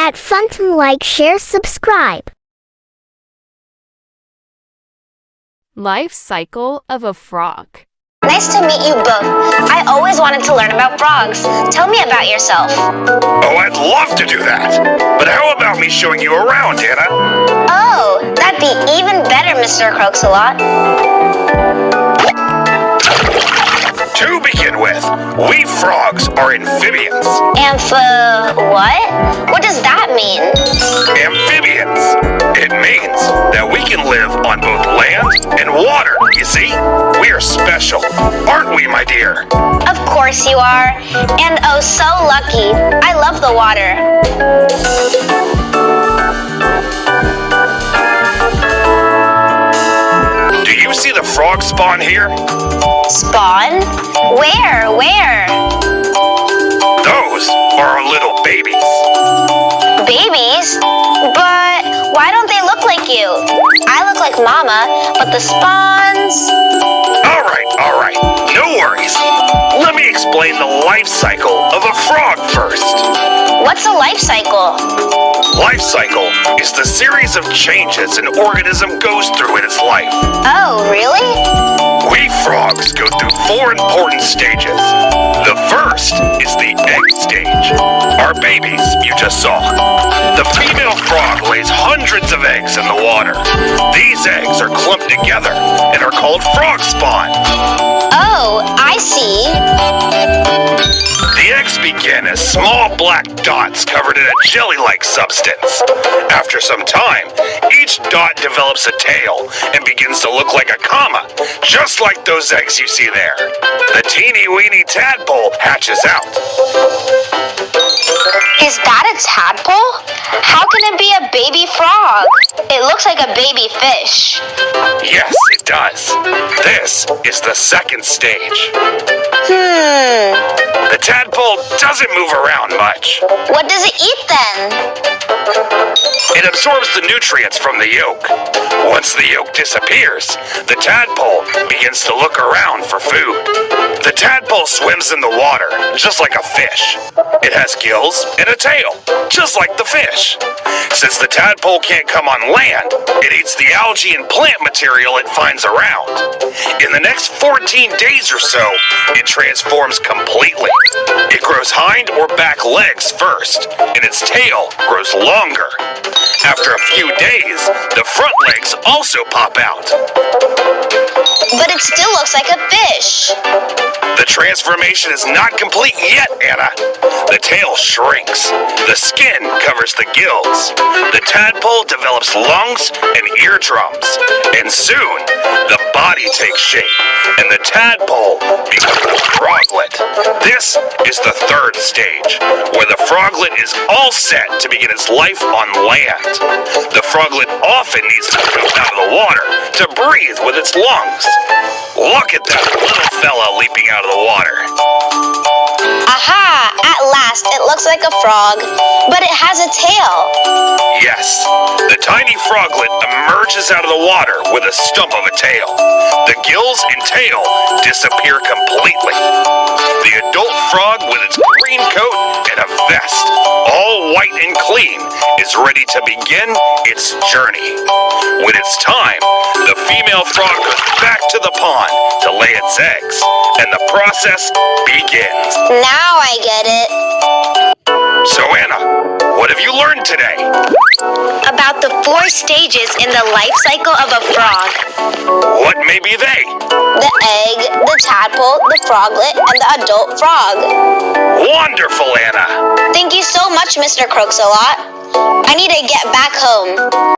at FUNTM. Like, share, subscribe. Life cycle of a frog. Nice to meet you both. I always wanted to learn about frogs. Tell me about yourself. Oh, I'd love to do that. But how about me showing you around, Anna? Oh, that'd be even better, Mr. Croaks-a-Lot. To begin with, we frogs are amphibians. What? What does that mean? Amphibians. It means that we can live on both land and water, you see? We are special, aren't we, my dear? Of course you are. And oh, so lucky. I love the water. Do you see the frog spawn here? Spawn? Where? Those are our little babies. Babies? But why don't they look like you? I look like Mama, but the spawns... All right, no worries. Let me explain the life cycle of a frog first. What's a life cycle? Life cycle is the series of changes an organism goes through in its life. Oh, really? We frogs go through 4 important stages. The first is the egg stage. Our babies you just saw. The female frog lays hundreds of eggs in the water. These eggs are clumped together and are called frog spawn. Oh, I see. The eggs begin as small black dots covered in a jelly-like substance. After some time, each dot develops a tail and begins to look like a comma, just like those eggs you see there. The teeny-weeny tadpole hatches out. Is that a tadpole? How can it be a baby frog? It looks like a baby fish. Yes, it does. This is the second stage. The tadpole doesn't move around much. What does it eat then? It absorbs the nutrients from the yolk. Once the yolk disappears, the tadpole begins to look around for food. The tadpole swims in the water, just like a fish. It has gills and a tail, just like the fish. Since the tadpole can't come on land, it eats the algae and plant material it finds around. In the next 14 days or so, it transforms completely. It grows hind or back legs first, and its tail grows longer. After a few days, the front legs also pop out. But it still looks like a fish. The transformation is not complete yet, Anna. The tail shrinks. The skin covers the gills. The tadpole develops lungs and eardrums. And soon, the body takes shape, and the tadpole becomes a froglet. This is the third stage, where the froglet is all set to begin its life on land. The froglet often needs to jump out of the water to breathe with its lungs. Look at that little fella leaping out of the water. Aha! At last, it looks like a frog, but it has a tail. Yes, the tiny froglet emerges out of the water with a stump of a tail. The gills and tail disappear completely. The adult frog with its green coat and a vest, all white and clean, is ready to begin its journey. When it's time, the female frog goes back to the pond to lay its eggs, and the process begins. Now I get it. So Anna, what have you learned today? About the 4 stages in the life cycle of a frog. What may be they? The egg, the tadpole, the froglet, and the adult frog. Wonderful, Anna. Thank you so much, Mr. Croaks-a-Lot. I need to get back home.